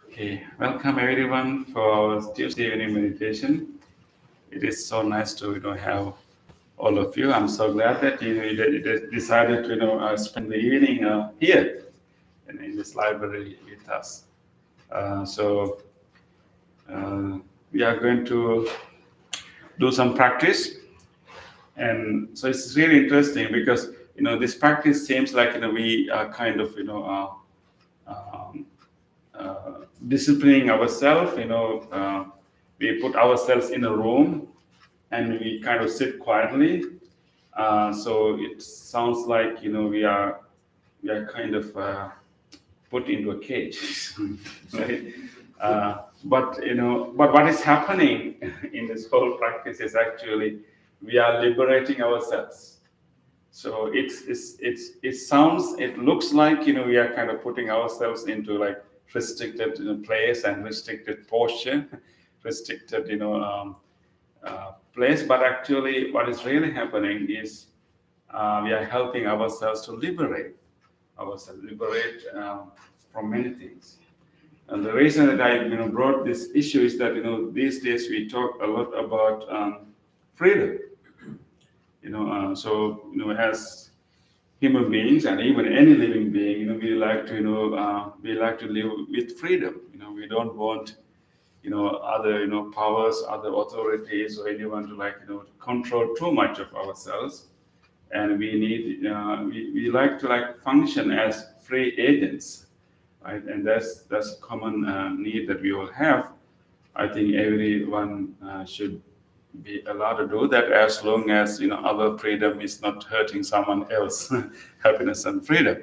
Okay, welcome everyone for our Tuesday evening meditation. It is so nice to have all of you. I'm so glad that you decided to spend the evening here in this library with us. So we are going to do some practice, and so it's really interesting because this practice seems like we are kind of um, disciplining ourselves. We put ourselves in a room and we kind of sit quietly. So it sounds like we are kind of put into a cage, right? But what is happening in this whole practice is actually we are liberating ourselves. So it sounds, it looks like we are kind of putting ourselves into like restricted place and restricted posture, restricted place. But actually, what is really happening is we are helping ourselves to liberate ourselves, liberate from many things. And the reason that I brought this issue is that these days we talk a lot about freedom. So as human beings and even any living being, we like to we like to live with freedom. We don't want other powers, other authorities, or anyone to control too much of ourselves. And we need we like to function as free agents, right? And that's a common need that we all have. I think everyone should be allowed to do that as long as our freedom is not hurting someone else happiness and freedom.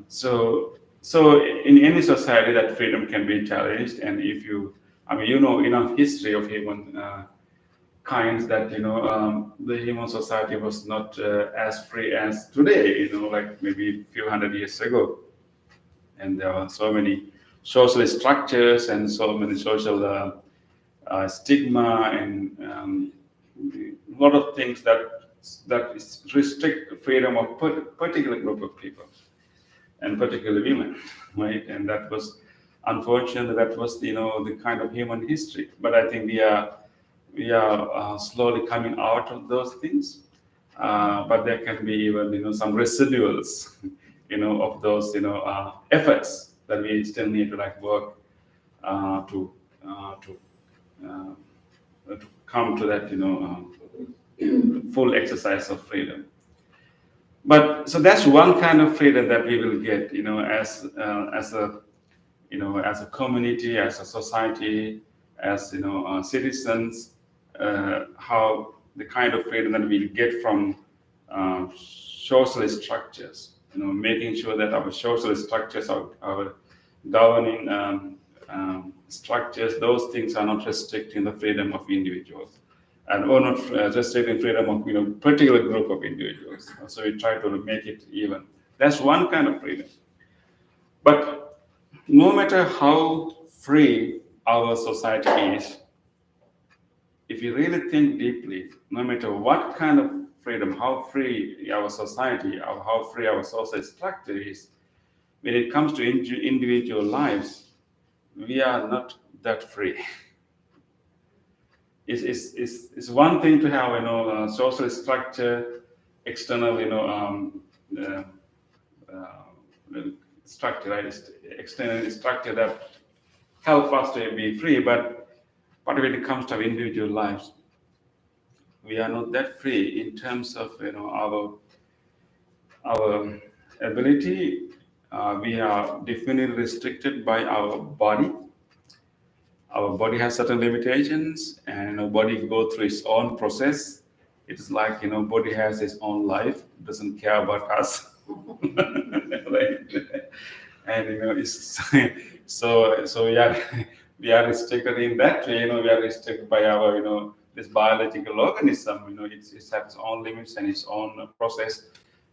So in any society, that freedom can be challenged. And if you, I mean, history of human kinds, that the human society was not as free as today. Like maybe a few hundred years ago, and there are so many social structures and so many social stigma and a lot of things that restrict the freedom of particular group of people and particularly women, right? And that was unfortunately that was the kind of human history. But I think we are slowly coming out of those things. But there can be even some residuals, of those efforts that we still need to work to to come to that full exercise of freedom. But so that's one kind of freedom that we will get, as a as a community, as a society, as citizens. How the kind of freedom that we get from social structures, making sure that our social structures, our governing structures, those things are not restricting the freedom of individuals and or not restricting freedom of particular group of individuals. So we try to make it even. That's one kind of freedom. But no matter how free our society is, if you really think deeply, no matter what kind of freedom, how free our society, or how free our social structure is, when it comes to individual lives, we are not that free. It's one thing to have social structure, external uh, structure, right? External structure that help us to be free, but when it comes to our individual lives, we are not that free in terms of our ability. We are definitely restricted by our body. Our body has certain limitations, and our body go through its own process. It's like body has its own life, doesn't care about us. Right? And it's so we are restricted in that way. We are restricted by our this biological organism. It has its own limits and its own process,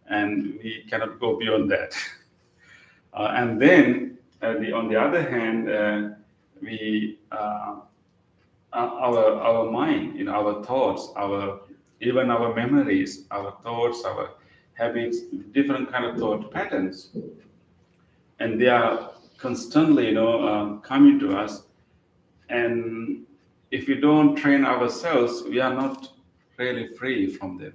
and we cannot go beyond that. And then on the other hand, we our mind, our thoughts, our even our memories, our thoughts, our habits, different kind of thought patterns, and they are constantly, coming to us. And if we don't train ourselves, we are not really free from them,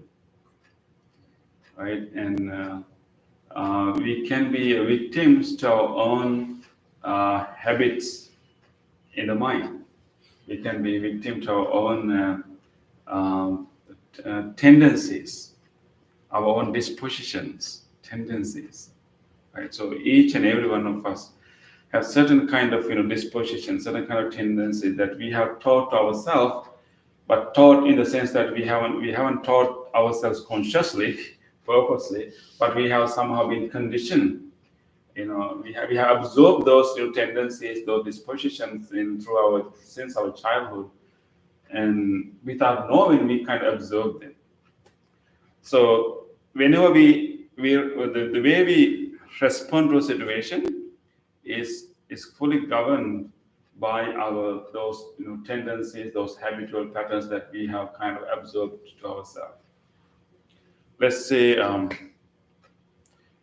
right? And we can be victims to our own habits in the mind. We can be victim to our own um, tendencies, our own dispositions, tendencies, right? So each and every one of us have certain kind of disposition, certain kind of tendency that we have taught ourselves, but taught in the sense that we haven't taught ourselves consciously, purposely, but we have somehow been conditioned. We have absorbed those tendencies, those dispositions in through our since our childhood, and without knowing, we kind of absorb them. So whenever the way we respond to a situation is fully governed by our those tendencies, those habitual patterns that we have kind of absorbed to ourselves. Let's say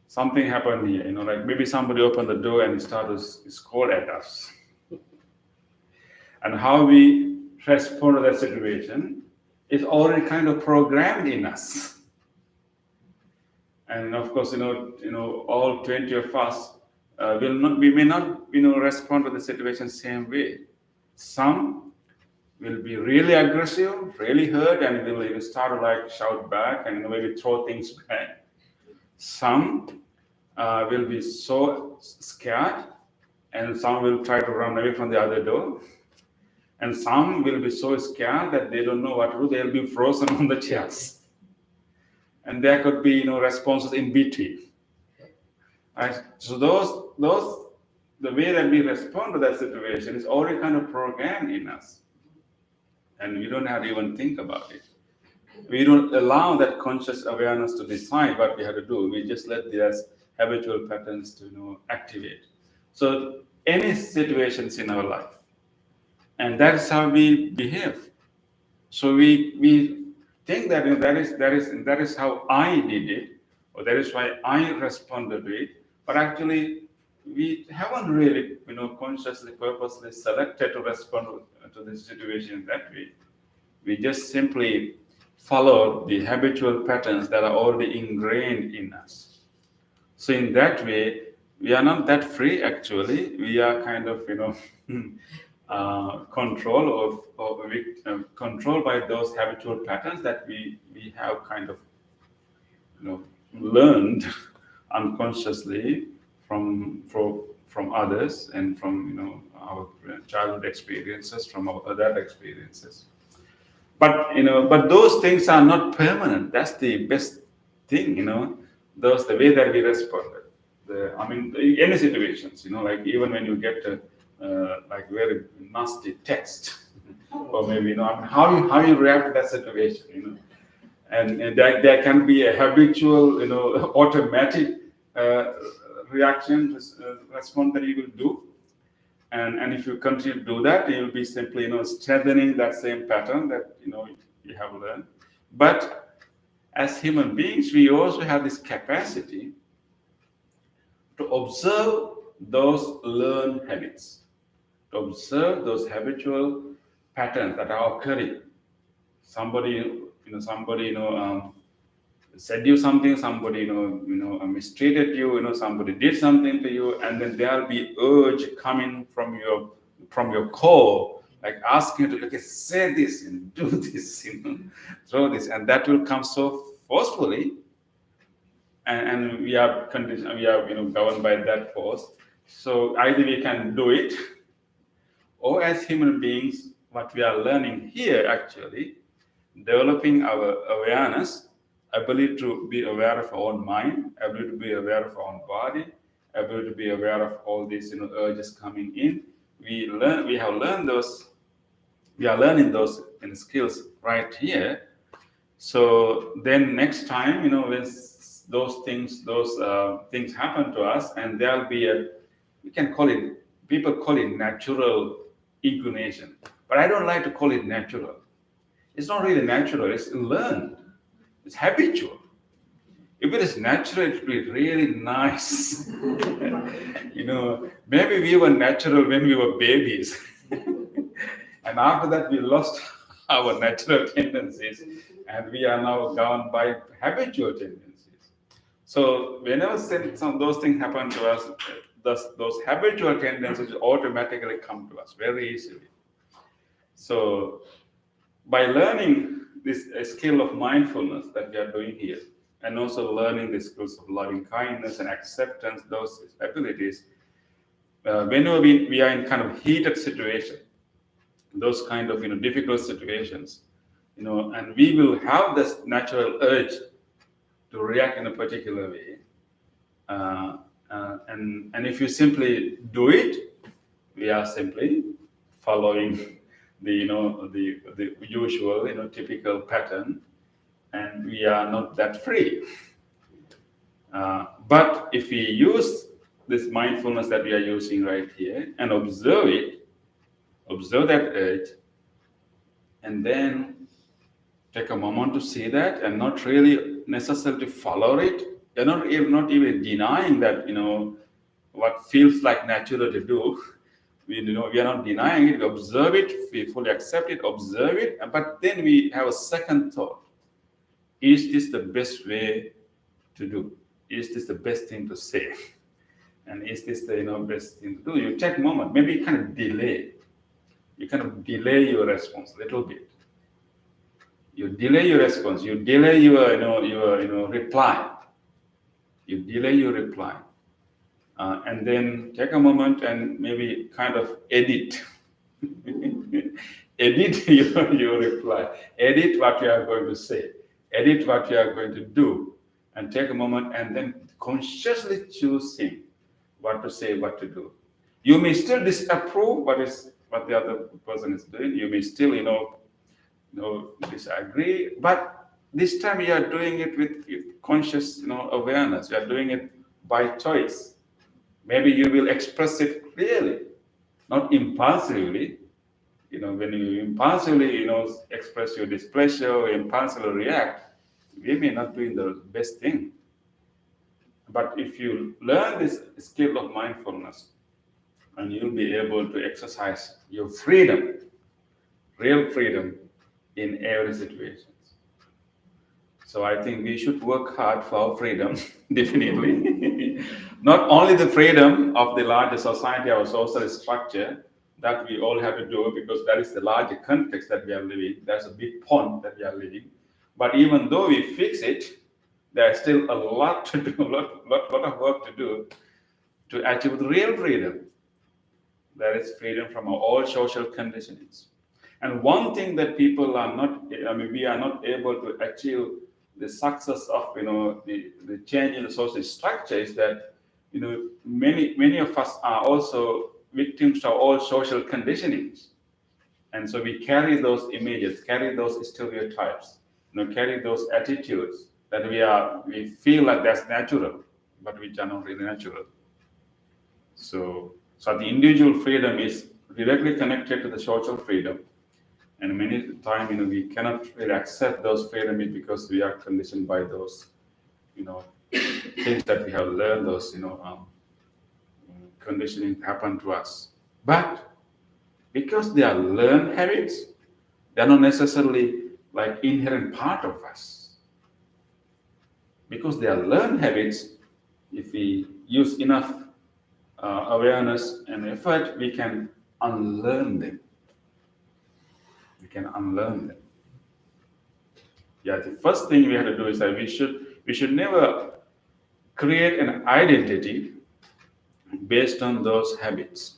something happened here, like maybe somebody opened the door and started to scold at us, and how we respond to that situation is already kind of programmed in us. And of course, all 20 of us we may not, respond to the situation same way. Some will be really aggressive, really hurt, and will even start to like shout back and maybe throw things back. Some will be so scared, and some will try to run away from the other door. And some will be so scared that they don't know what to do. They'll be frozen on the chairs. And there could be responses in between. Right? So those the way that we respond to that situation is already kind of programmed in us, and we don't have to even think about it. We don't allow that conscious awareness to decide what we have to do. We just let these habitual patterns to activate. So any situations in our life, and that's how we behave. So we think that that is how I did it, or that is why I responded to it. But actually, we haven't really consciously, purposely selected to respond to the situation that way. We just simply follow the habitual patterns that are already ingrained in us. So in that way, we are not that free. Actually, we are kind of controlled by those habitual patterns that we have kind of learned unconsciously from others, and from our childhood experiences, from our adult experiences. But those things are not permanent. That's the best thing. Those the way that we responded. I mean, any situations. Like even when you get like very nasty text, or maybe I mean, how you react to that situation. And there can be a habitual, automatic reaction, response that you will do. And if you continue to do that, you'll be simply, strengthening that same pattern that, you have learned. But as human beings, we also have this capacity to observe those learned habits, to observe those habitual patterns that are occurring. Somebody said you something, somebody mistreated you, somebody did something to you, and then there'll be urge coming from your core, like asking you to, okay, say this and do this, throw this, and that will come so forcefully, and we are conditioned, we are governed by that force. So either we can do it, or as human beings, what we are learning here actually, developing our awareness, ability to be aware of our own mind, ability to be aware of our own body, ability to be aware of all these urges coming in. We have learned those. We are learning those skills right here. So then next time, when those things happen to us, and there'll be we can call it, people call it natural inclination, but I don't like to call it natural. It's not really natural. It's learned. It's habitual. If it is natural, it will be really nice. Maybe we were natural when we were babies. And after that, we lost our natural tendencies and we are now governed by habitual tendencies. So, whenever some those things happen to us, those habitual tendencies automatically come to us very easily. So, by learning this skill of mindfulness that we are doing here, and also learning the skills of loving kindness and acceptance, those abilities, whenever we are in kind of heated situation, those kind of difficult situations, and we will have this natural urge to react in a particular way, and if you simply do it, we are simply following the usual typical pattern, and we are not that free. But if we use this mindfulness that we are using right here and observe it, observe that urge, and then take a moment to see that and not really necessarily follow it. You're not even denying that, what feels like natural to do. We are not denying it. We observe it. We fully accept it, observe it. But then we have a second thought. Is this the best way to do? Is this the best thing to say? And is this the best thing to do? You take a moment. Maybe you kind of delay. You kind of delay your response a little bit. You delay your response. You delay your reply. You delay your reply, and then take a moment and maybe kind of edit. Edit your reply. Edit what you are going to say. Edit what you are going to do, and take a moment and then consciously choosing what to say, what to do. You may still disapprove what the other person is doing. You may still disagree, but this time you are doing it with conscious awareness. You are doing it by choice. Maybe you will express it clearly, not impulsively. When you impulsively express your displeasure or impulsively react, we may not be the best thing. But if you learn this skill of mindfulness, and you'll be able to exercise your freedom, real freedom, in every situation. So I think we should work hard for our freedom, definitely. Not only the freedom of the larger society, our social structure, that we all have to do, because that is the larger context that we are living. That's a big pond that we are living. But even though we fix it, there's still a lot to do, lot of work to do to achieve the real freedom. That is freedom from all social conditionings. And one thing that people are not, we are not able to achieve the success of, the change in the social structure is that, many of us are also victims of all social conditionings. And so we carry those images, carry those stereotypes, carry those attitudes that we feel like that's natural, but which are not really natural. So the individual freedom is directly connected to the social freedom. And many times, we cannot really accept those freedoms because we are conditioned by those, things that we have learned, those, conditioning happen to us. But because they are learned habits, they are not necessarily like inherent part of us. Because they are learned habits, if we use enough awareness and effort, we can unlearn them. We can unlearn them. Yeah, the first thing we have to do is that we should never create an identity based on those habits,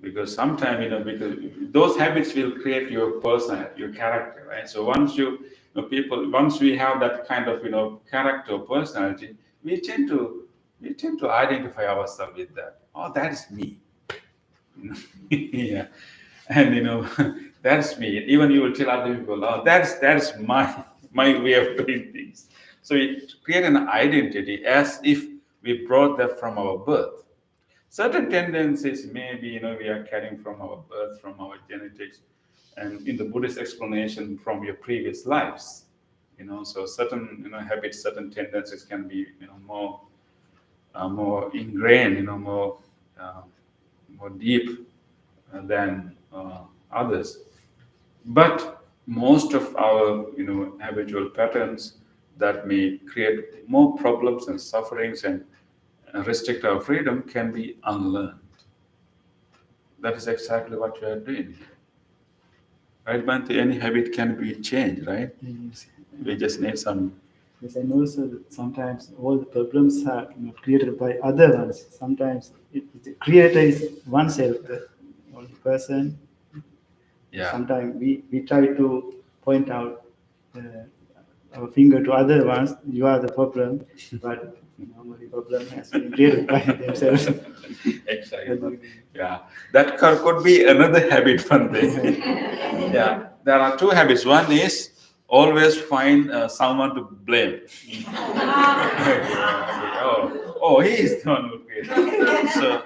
because sometimes because those habits will create your personality, your character, right? So once once we have that kind of character or personality, we tend to identify ourselves with that. Oh, that is me. Yeah, and that's me. Even you will tell other people, oh, that's my way of doing things. So it create an identity as if we brought that from our birth. Certain tendencies maybe we are carrying from our birth, from our genetics, and in the Buddhist explanation, from your previous lives. So certain habits, certain tendencies can be more ingrained, uh, more deep than others. But most of our habitual patterns that may create more problems and sufferings and restrict our freedom can be unlearned. That is exactly what you are doing, right, Bante? Any habit can be changed, right? Yes. We just need some. Yes, and also sometimes all the problems are not created by other ones. Sometimes the creator is oneself, the only person. Yeah. Sometimes we try to point out uh, our finger to other ones. You are the problem, but normally problem has been created by themselves. Exactly. Yeah, that could be another habit, Bante. Yeah, there are two habits. One is always find someone to blame. Oh, he is the one who created. So,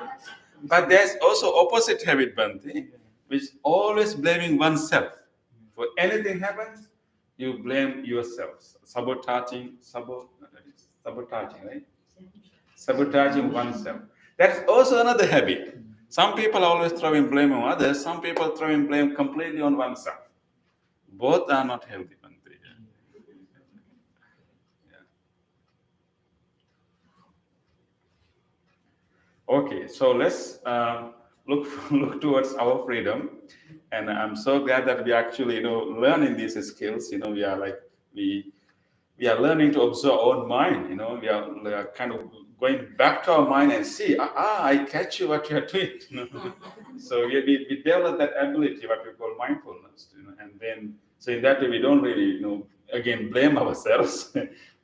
but there's also opposite habit, Bante, which always blaming oneself. For anything happens, you blame yourself. Sabotaging, right? Sabotaging oneself. That's also another habit. Some people always throwing blame on others. Some people throwing blame completely on oneself. Both are not healthy, Bante. Okay, so let's look look towards our freedom, and I'm so glad that we actually learning these skills. We are like we are learning to observe our own mind. We are kind of going back to our mind and see, I catch you what you are doing. So we develop that ability, what we call mindfulness. And then so in that way we don't really again blame ourselves.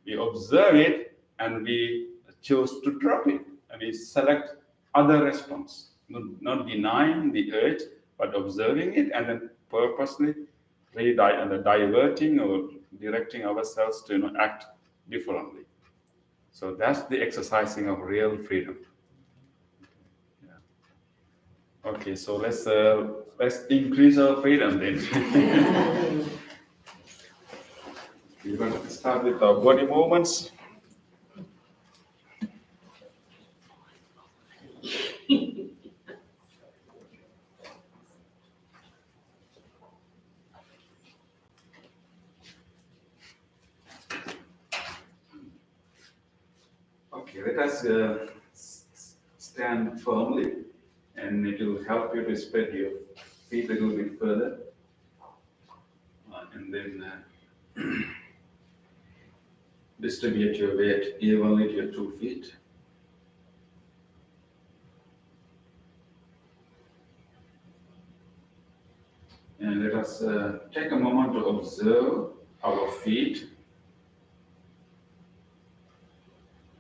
We observe it and we choose to drop it, and we select other response, not denying the urge, but observing it and then purposely diverting or directing ourselves to act differently. So that's the exercising of real freedom. Yeah. Okay, so let's increase our freedom then. We're going to start with our body movements. Okay, let us stand firmly, and it will help you to spread your feet a little bit further, and then distribute your weight evenly to your 2 feet. And let us take a moment to observe our feet.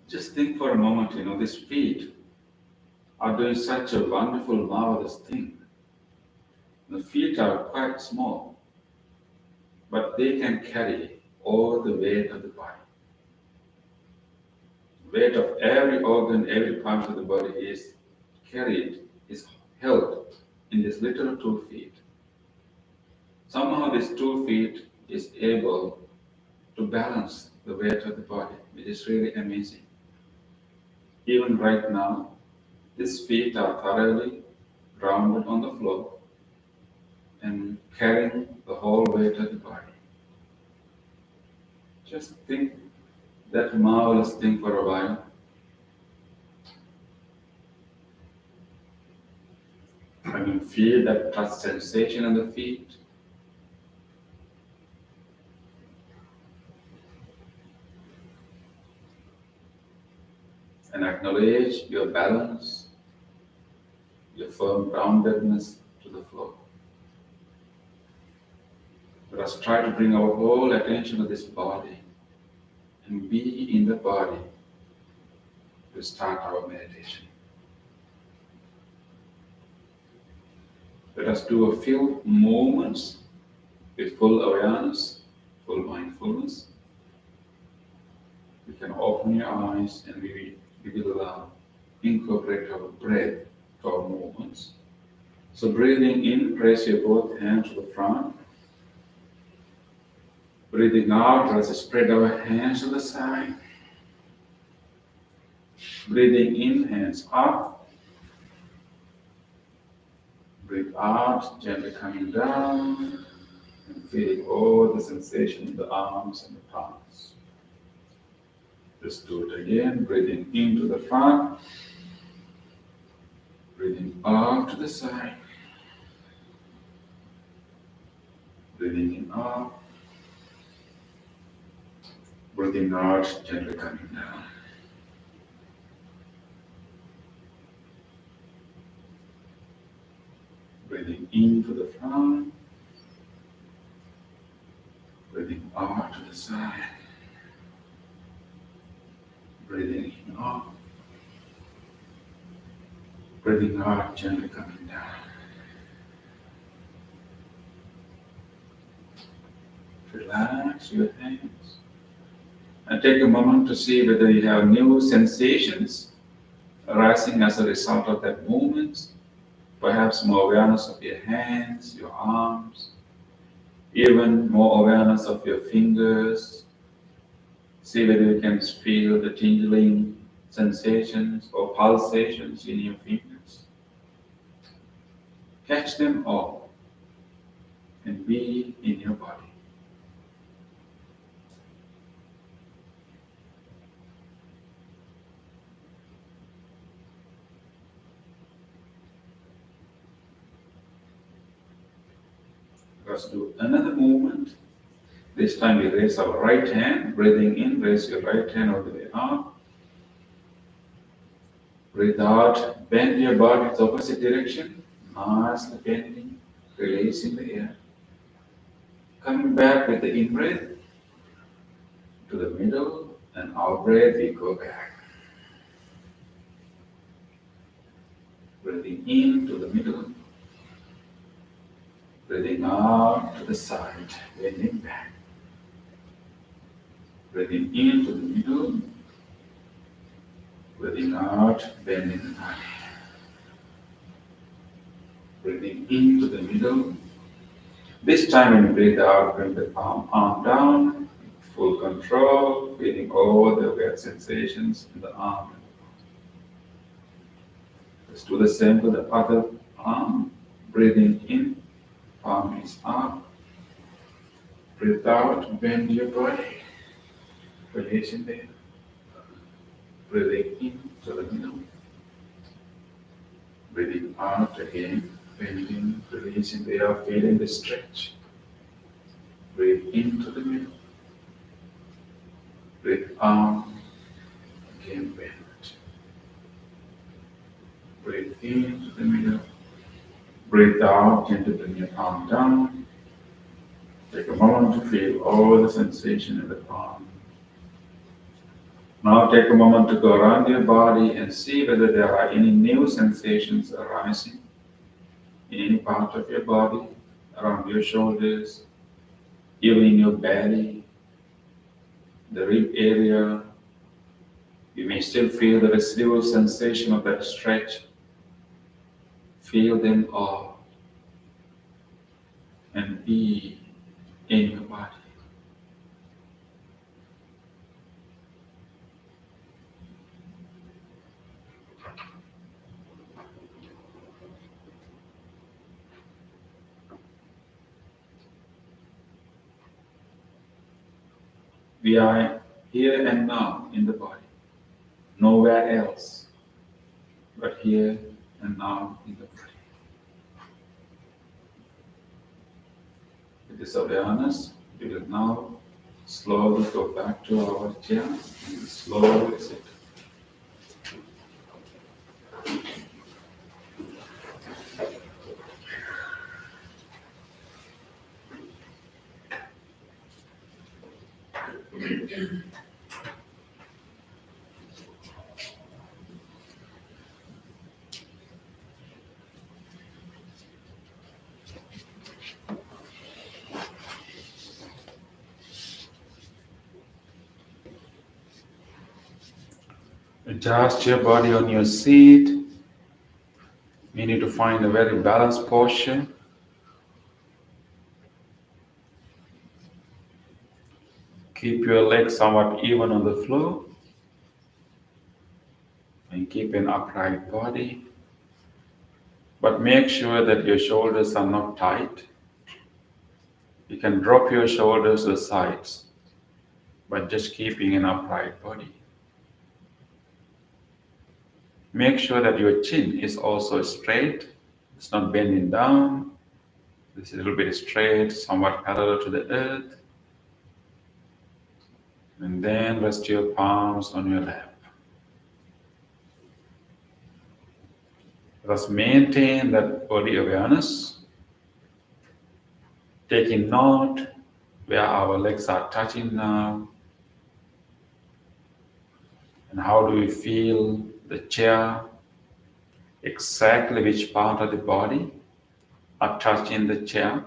Just think for a moment, these feet are doing such a wonderful, marvelous thing. The feet are quite small, but they can carry all the weight of the body. Weight of every organ, every part of the body is carried, is held in these little 2 feet. Somehow these 2 feet is able to balance the weight of the body, which is really amazing. Even right now, these feet are thoroughly grounded on the floor and carrying the whole weight of the body. Just think that marvelous thing for a while. When you feel that touch sensation on the feet, and acknowledge your balance, your firm groundedness to the floor. Let us try to bring our whole attention to this body and be in the body to start our meditation. Let us do a few moments with full awareness, full mindfulness. You can open your eyes and we will incorporate our breath to our movements. So breathing in, press your both hands to the front. Breathing out, let's spread our hands to the side. Breathing in, hands up. Breathe out, gently coming down. And feeling all the sensation in the arms and the palms. Just do it again, breathing into the front. Breathing out to the side. Breathing in up. Breathing out, gently coming down. Breathing into the front. Breathing out to the side. Breathing in up. Breathing out, gently coming down. Relax your hands. And take a moment to see whether you have new sensations arising as a result of that movement. Perhaps more awareness of your hands, your arms, even more awareness of your fingers. See whether you can feel the tingling sensations or pulsations in your fingers. Catch them all and be in your body. Let's do another movement. This time we raise our right hand, breathing in, raise your right hand all the way up. Breathe out, bend your body to the opposite direction, nicely bending, releasing the air. Coming back with the in breath to the middle, and out breath we go back. Breathing in to the middle, breathing out to the side, bending back. Breathing in to the middle, breathing out, bending the body. Breathing into the middle. This time when you breathe out, bring the arm down, full control, feeling all the weird sensations in the arm. Let's do the same for the other arm. Breathing in, palm is up. Breathe out, bend your body. Releasing there. Breathing in to the middle. Breathing out again, bending, releasing there, feeling the stretch. Breathe into the middle. Breathe out, again bend. Breathe into the middle. Breathe out, gently bring your palm down. Take a moment to feel all the sensation in the palm. Now take a moment to go around your body and see whether there are any new sensations arising in any part of your body, around your shoulders, even in your belly, the rib area. You may still feel the residual sensation of that stretch. Feel them all and be in your body. We are here and now in the body, nowhere else, but here and now in the body. With this awareness, we will now slowly go back to our chair and slowly sit. Adjust your body on your seat. You need to find a very balanced posture. Keep your legs somewhat even on the floor and keep an upright body. But make sure that your shoulders are not tight. You can drop your shoulders to the sides, but just keeping an upright body. Make sure that your chin is also straight. It's not bending down. It's a little bit straight, somewhat parallel to the earth. And then rest your palms on your lap. Let us maintain that body awareness, taking note where our legs are touching now, and how do we feel the chair, exactly which part of the body are touching the chair.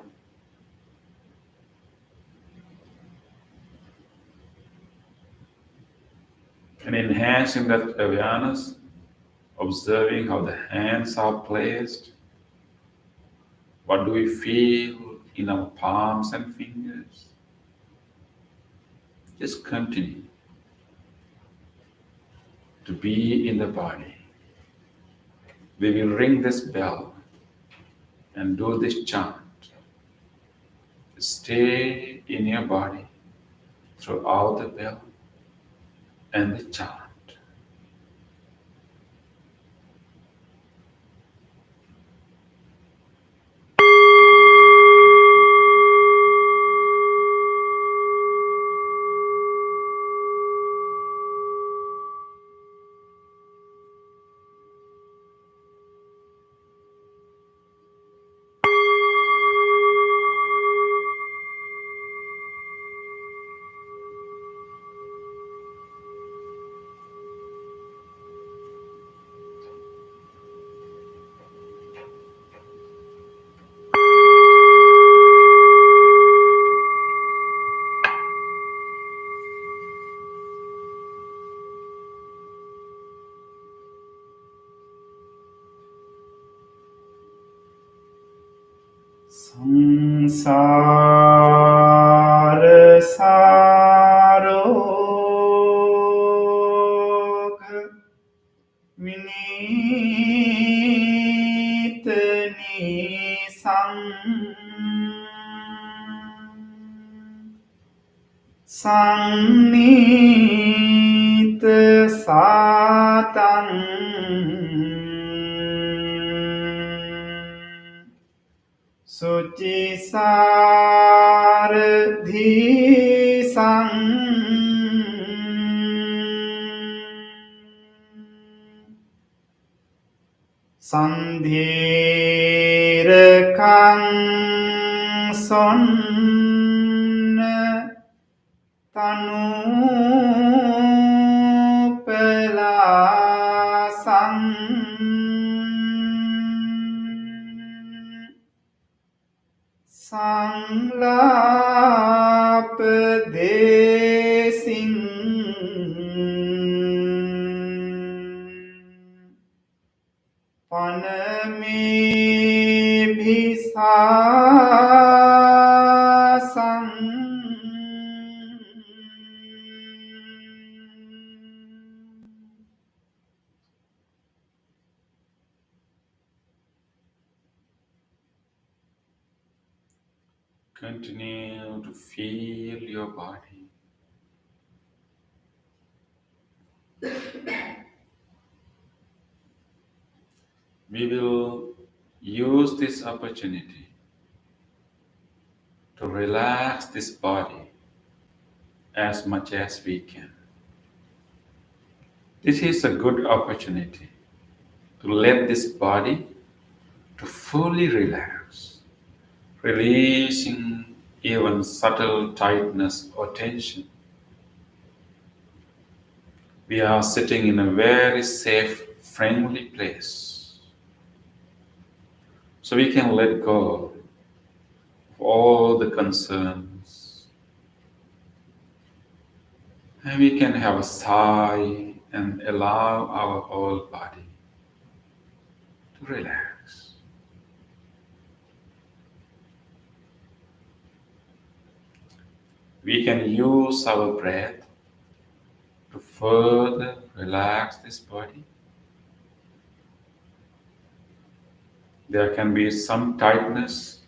And enhancing that awareness, observing how the hands are placed. What do we feel in our palms and fingers? Just continue to be in the body. We will ring this bell and do this chant. Stay in your body throughout the bell and the chant. Samsara sarogha vinitani sannita satan Suci Saradhi Sang Sandhira Kang Son Tanu Pela Sang Sanglapadesin Paname Bhisasang Continue to feel your body. We will use this opportunity to relax this body as much as we can. This is a good opportunity to let this body to fully relax, releasing even subtle tightness or tension. We are sitting in a very safe, friendly place. So we can let go of all the concerns. And we can have a sigh and allow our whole body to relax. we can use our breath to further relax this body. There can be some tightness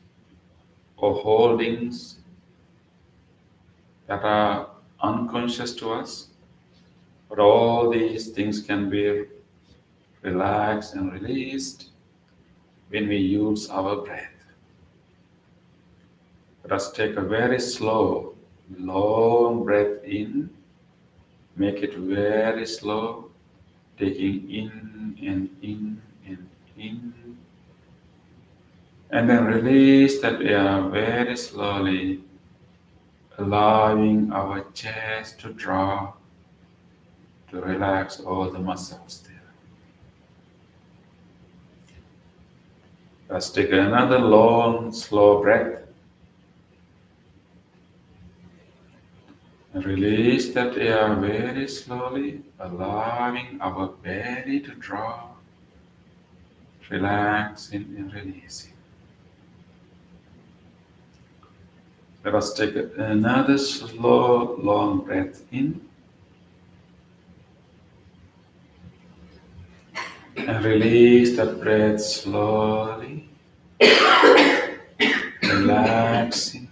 or holdings that are unconscious to us, but all these things can be relaxed and released when we use our breath. Let us take a very slow, long breath in, make it very slow, taking in and in, and then release that air very slowly, allowing our chest to drop, to relax all the muscles there. Let's take another long, slow breath. And release that air very slowly, allowing our belly to drop, relaxing and releasing. Let us take another slow, long breath in. And release that breath slowly, relaxing,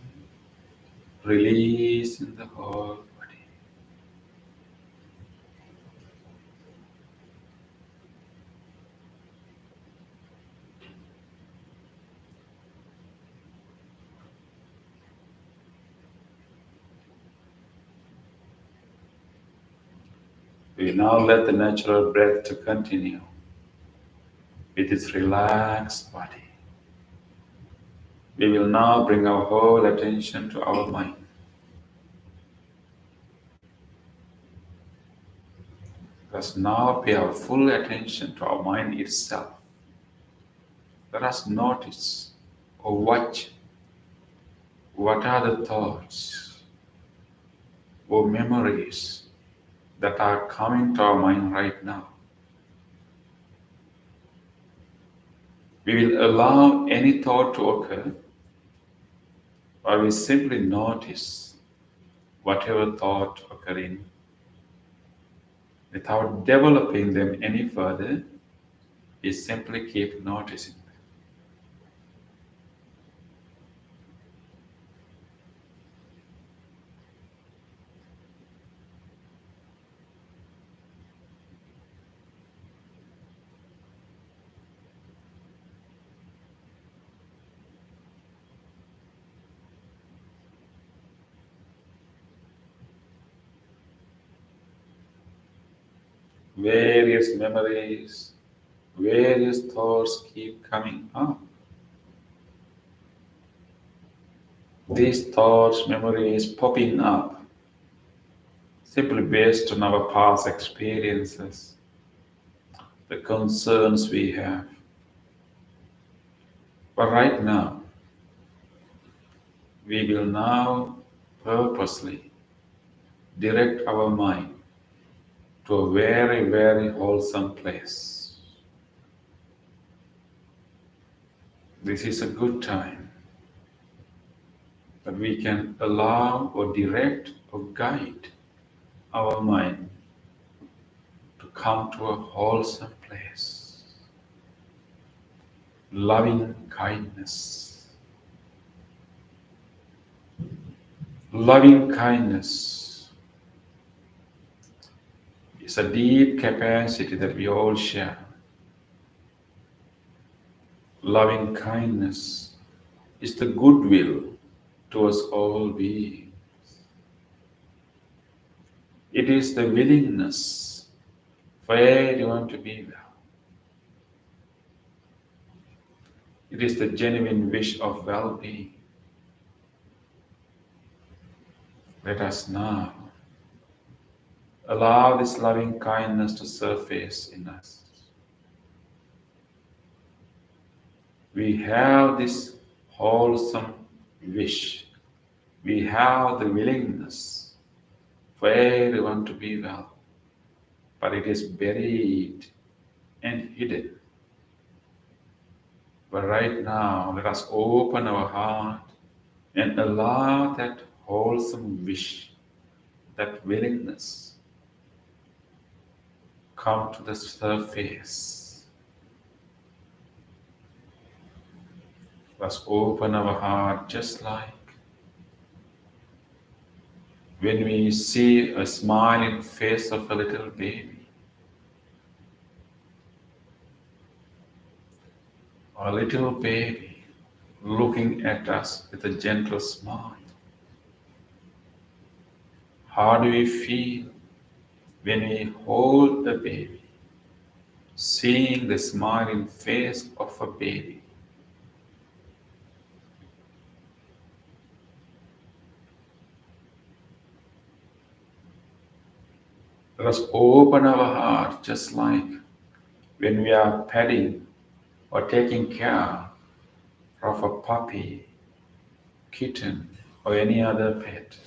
releasing the whole body. We now let the natural breath to continue with its relaxed body. We will now bring our whole attention to our mind. Let us now pay our full attention to our mind itself. Let us notice or watch what are the thoughts or memories that are coming to our mind right now. We will allow any thought to occur, or we simply notice whatever thought occurring without developing them any further. We simply keep noticing them. Various memories, various thoughts keep coming up. These thoughts, memories popping up simply based on our past experiences, the concerns we have. But right now, we will now purposely direct our mind to a very, very wholesome place. This is a good time that we can allow or direct or guide our mind to come to a wholesome place. Loving kindness. Loving kindness is a deep capacity that we all share. Loving kindness is the goodwill towards all beings. It is the willingness for everyone to be well. It is the genuine wish of well-being. Let us now allow this loving kindness to surface in us. We have this wholesome wish. We have the willingness for everyone to be well, but it is buried and hidden. But right now, let us open our heart and allow that wholesome wish, that willingness come to the surface. Let's open our heart just like when we see a smiling face of a little baby, or a little baby looking at us with a gentle smile. How do we feel when we hold the baby, seeing the smiling face of a baby? Let us open our heart just like when we are petting or taking care of a puppy, kitten, or any other pet.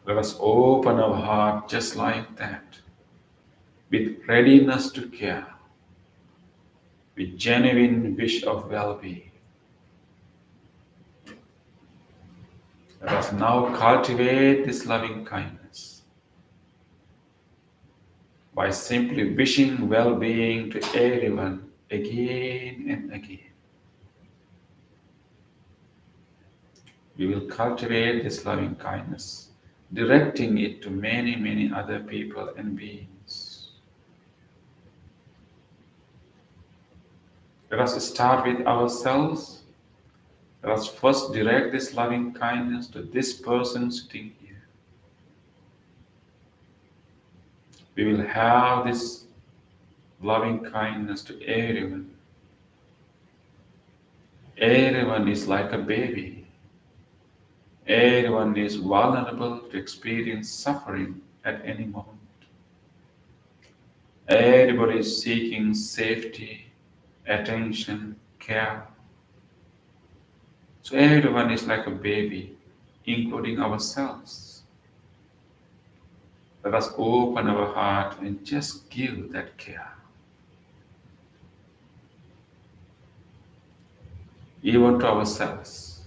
Let us open our heart just like that, with readiness to care, with genuine wish of well-being. Let us now cultivate this loving kindness by simply wishing well-being to everyone again and again. We will cultivate this loving kindness, directing it to many, many other people and beings. Let us start with ourselves. Let us first direct this loving kindness to this person sitting here. We will have this loving kindness to everyone. Everyone is like a baby. Everyone is vulnerable to experience suffering at any moment. Everybody is seeking safety, attention, care. So everyone is like a baby, including ourselves. Let us open our heart and just give that care. Even to ourselves.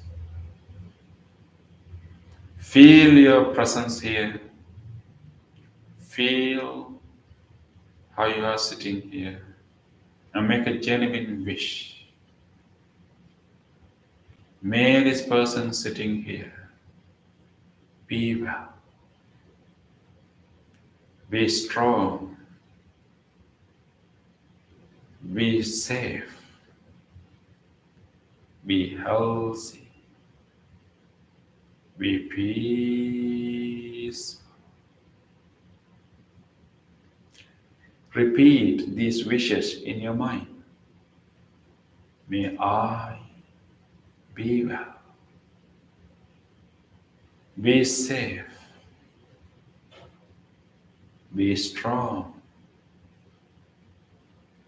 Feel your presence here. Feel how you are sitting here. And make a genuine wish. May this person sitting here be well, be strong, be safe, be healthy, be peaceful. Repeat these wishes in your mind. May I be well, be safe, be strong,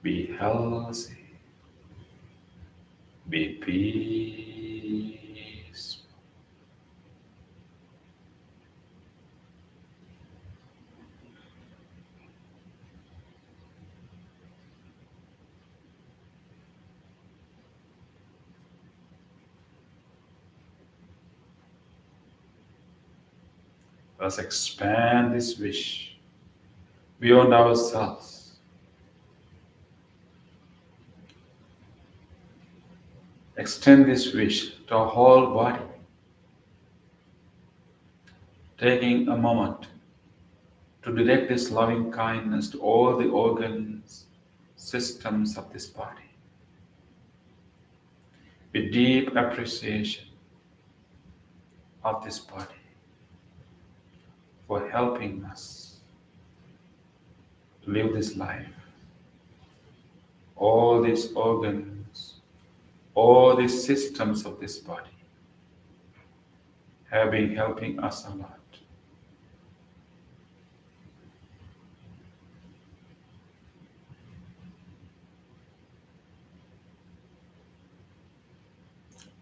be healthy, be peaceful. Let's expand this wish beyond ourselves. Extend this wish to our whole body, taking a moment to direct this loving kindness to all the organs, systems of this body, with deep appreciation of this body for helping us to live this life. All these organs, all these systems of this body have been helping us a lot.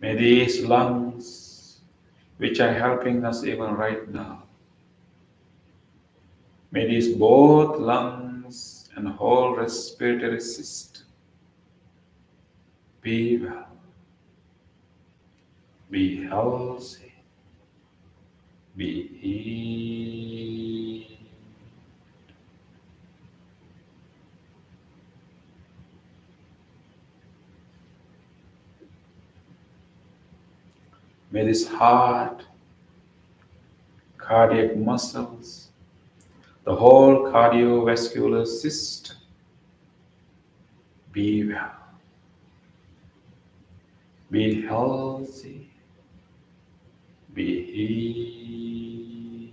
May these lungs, which are helping us even right now, may these both lungs and whole respiratory system be well, Be healthy. Be healed. May this heart, cardiac muscles, the whole cardiovascular system be well. Be healthy. Be healed.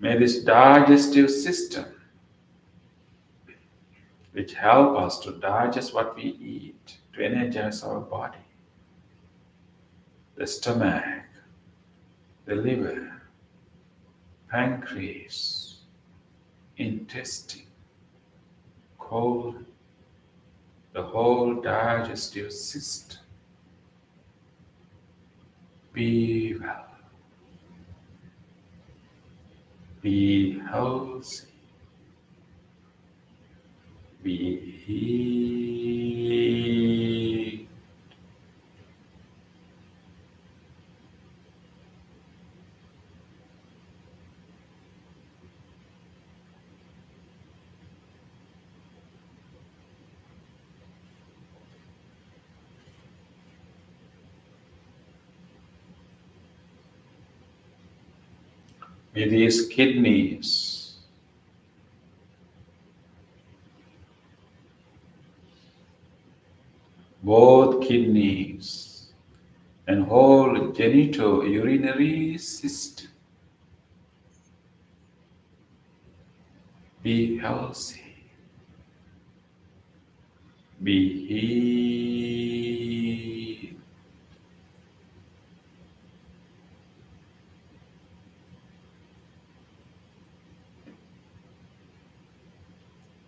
May this digestive system, which help us to digest what we eat, to energize our body, the stomach, the liver, pancreas, intestine, colon, the whole digestive system be well, be healthy, be healed. May these kidneys, both kidneys and whole genitourinary system be healthy, be healed.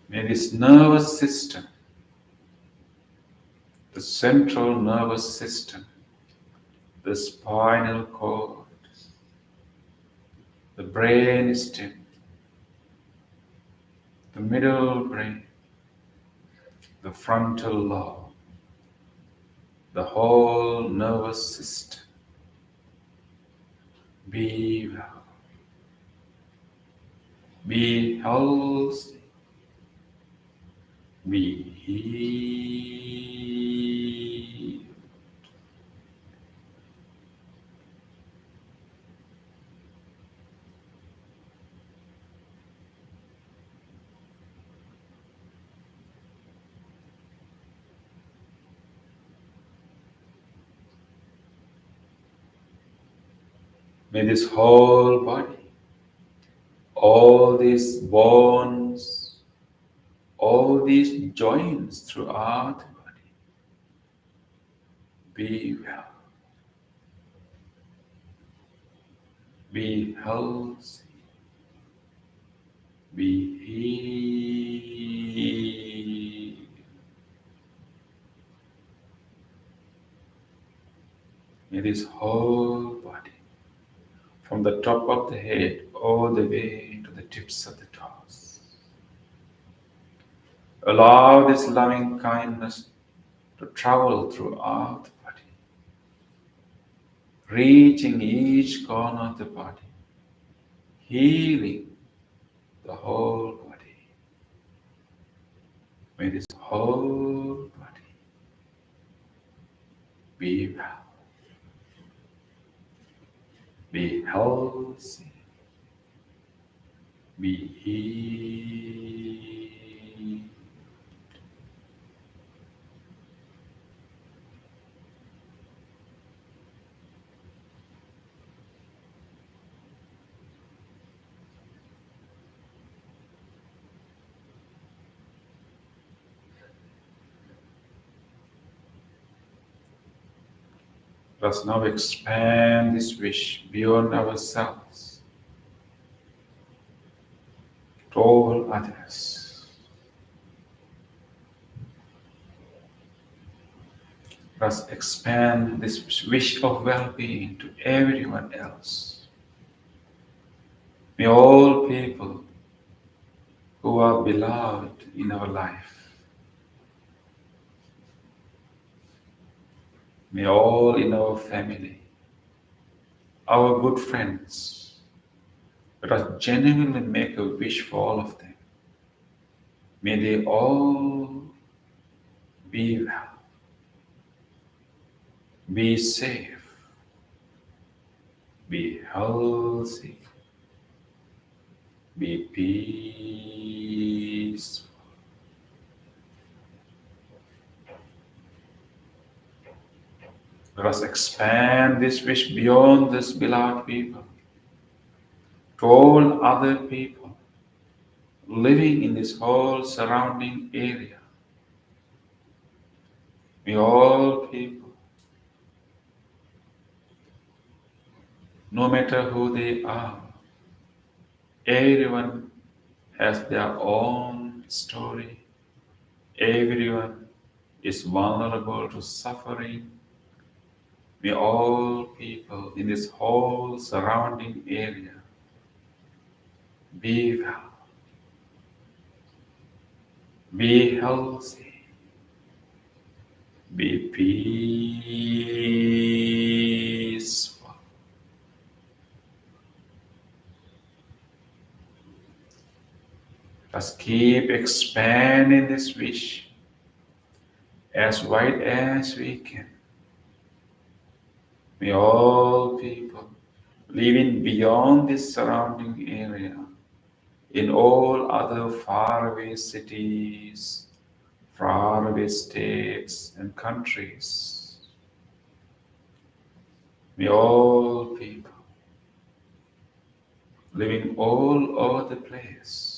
May this nervous system, the central nervous system, the spinal cord, the brain stem, the middle brain, the frontal lobe, the whole nervous system be well, be healthy, be healed. May this whole body, all these bones, all these joints throughout the body be well, be healthy, be healed. May this whole body, from the top of the head all the way to the tips of the toes, allow this loving kindness to travel throughout the body, reaching each corner of the body, healing the whole body. May this whole body be well, be healthy, be healed. Let us now expand this wish beyond ourselves to all others. Let us expand this wish of well-being to everyone else. May all people who are beloved in our life, may all in our family, our good friends, let us genuinely make a wish for all of them. May they all be well, be safe, be healthy, be peaceful. Let us expand this wish beyond this beloved people to all other people living in this whole surrounding area. May all people, no matter who they are, everyone has their own story. Everyone is vulnerable to suffering. May all people in this whole surrounding area be well, be healthy, be peaceful. Let's keep expanding this wish as wide as we can. May all people living beyond this surrounding area, in all other faraway cities, faraway states and countries, may all people living all over the place,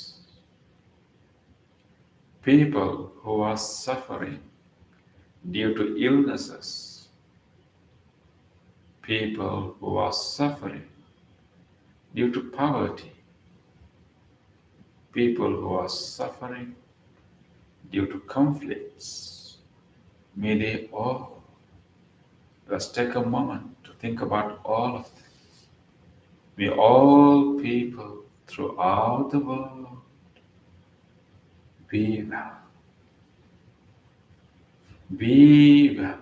people who are suffering due to illnesses, people who are suffering due to poverty, people who are suffering due to conflicts, may they all, let's take a moment to think about all of them. May all people throughout the world be well, be well,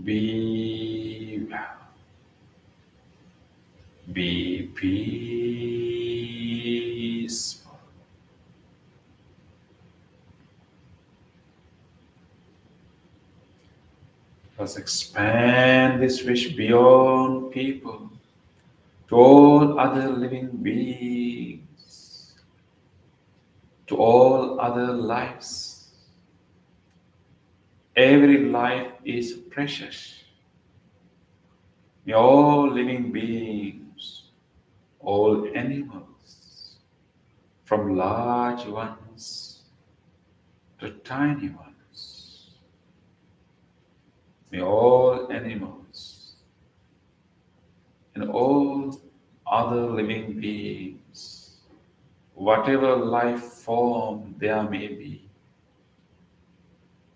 be well, be peaceful. Let's expand this wish beyond people to all other living beings, to all other lives. Every life is precious. May all living beings, all animals, from large ones to tiny ones, may all animals and all other living beings, whatever life form there may be,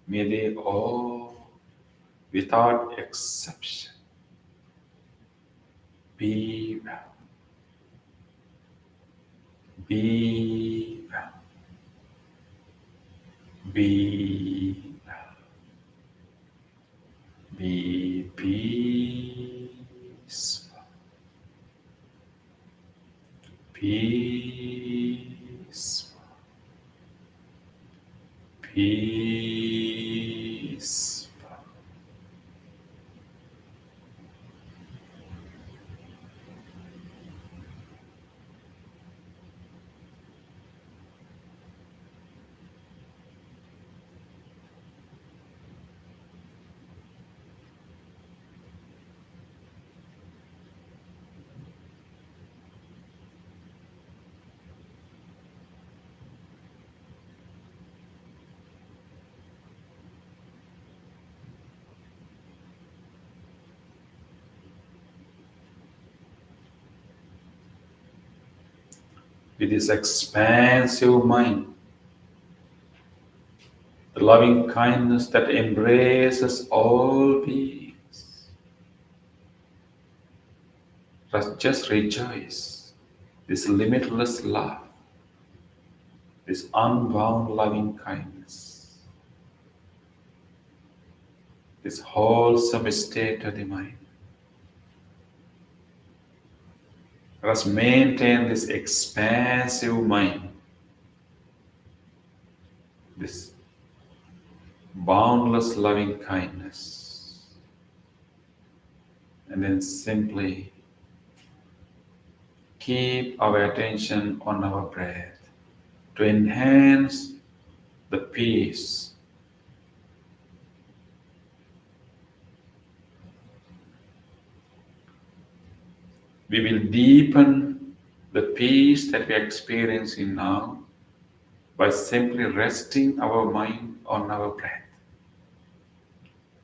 may they all, without exception, be well, be well, be well, be peaceful, peaceful, peaceful. With this expansive mind, the loving kindness that embraces all beings, Just rejoice. This limitless love, this unbound loving kindness, this wholesome state of the mind. Let us maintain this expansive mind, this boundless loving kindness, and then simply keep our attention on our breath to enhance the peace. We will deepen the peace that we are experiencing now by simply resting our mind on our breath.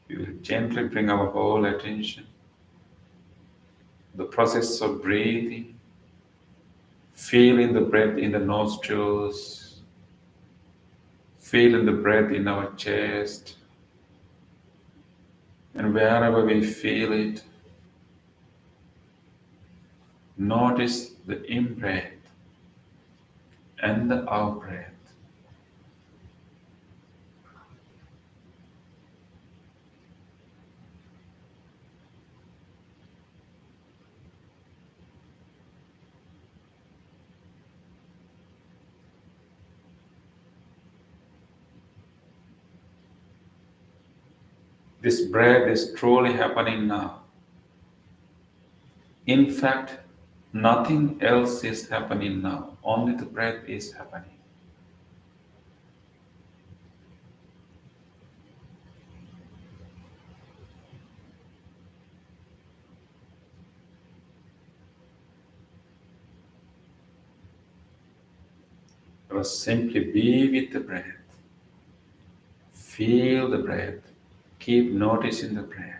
We will gently bring our whole attention, the process of breathing, feeling the breath in the nostrils, feeling the breath in our chest, and wherever we feel it, notice the in-breath and the out-breath. This breath is truly happening now. In fact, nothing else is happening now, only the breath is happening. Let us simply be with the breath. Feel the breath. Keep noticing the breath.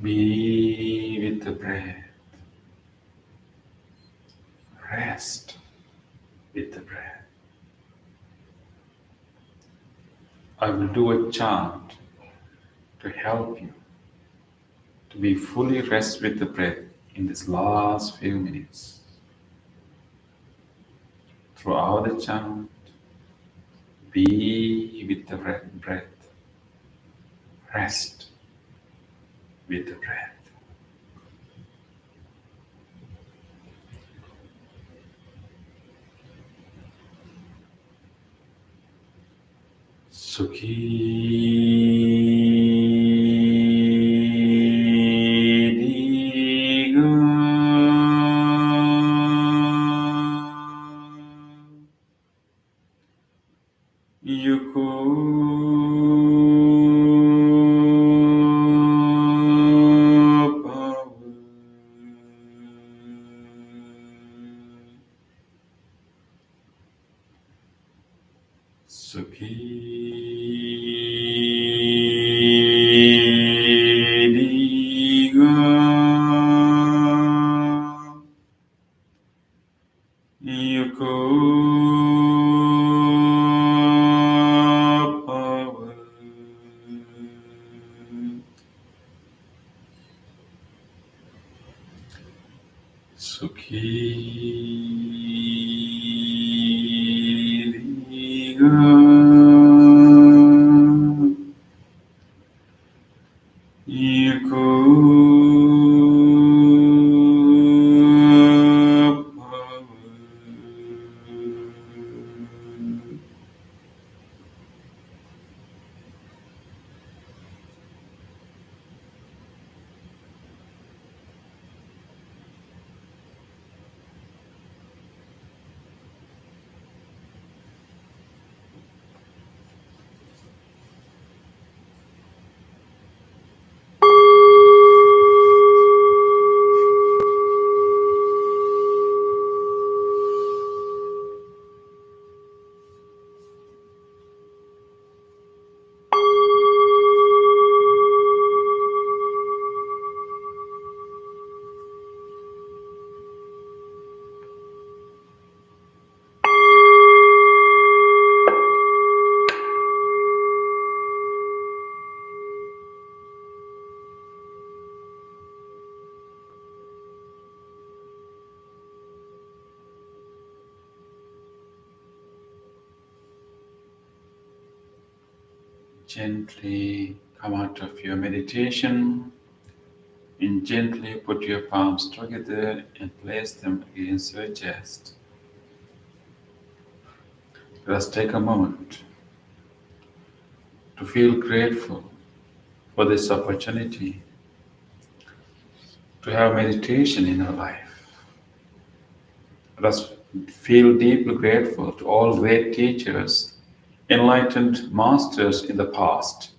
Be with the breath. Rest with the breath. I will do a chant to help you to be fully rest with the breath in this last few minutes. Throughout the chant, be with the breath. Rest with the breath. Sukhi Yuko Gently come out of your meditation and gently put your palms together and place them against your chest. Let us take a moment to feel grateful for this opportunity to have meditation in our life. Let us feel deeply grateful to all great teachers, enlightened masters in the past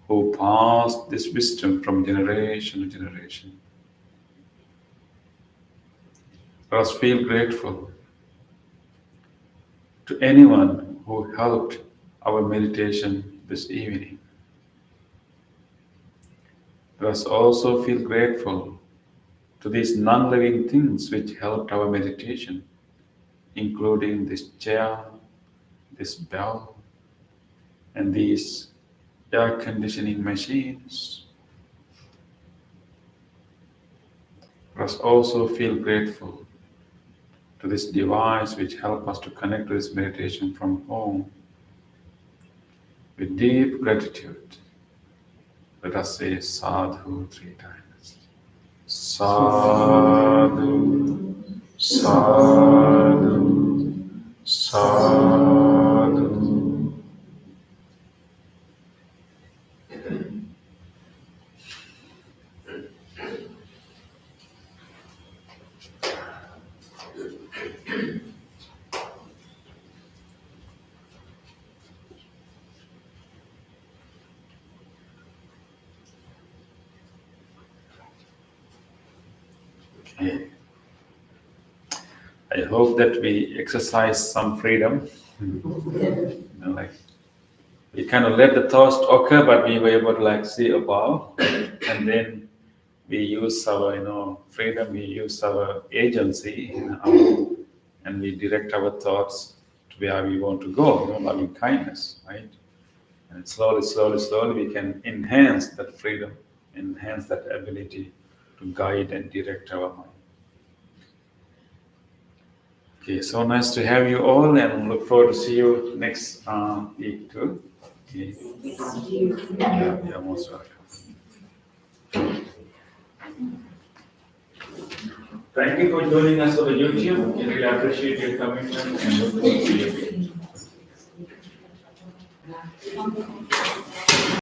who passed this wisdom from generation to generation. Let us feel grateful to anyone who helped our meditation this evening. Let us also feel grateful to these non-living things which helped our meditation, including this chair, this bell, and these air conditioning machines. Let us also feel grateful to this device which helped us to connect to this meditation from home. With deep gratitude, let us say Sadhu 3 times. Sadhu, Sadhu, Sadhu. Okay. I hope that we exercise some freedom. Like we kind of let the thoughts occur, but we were able to like see above, and then we use our, freedom, we use our agency, and we direct our thoughts to where we want to go, loving kindness, right? And slowly, we can enhance that freedom, enhance that ability to guide and direct our mind. Okay, so nice to have you all, and look forward to see you next week too. Okay. Yeah, you're most welcome. Thank you for joining us on the YouTube. We really appreciate your commitment and look forward to see you.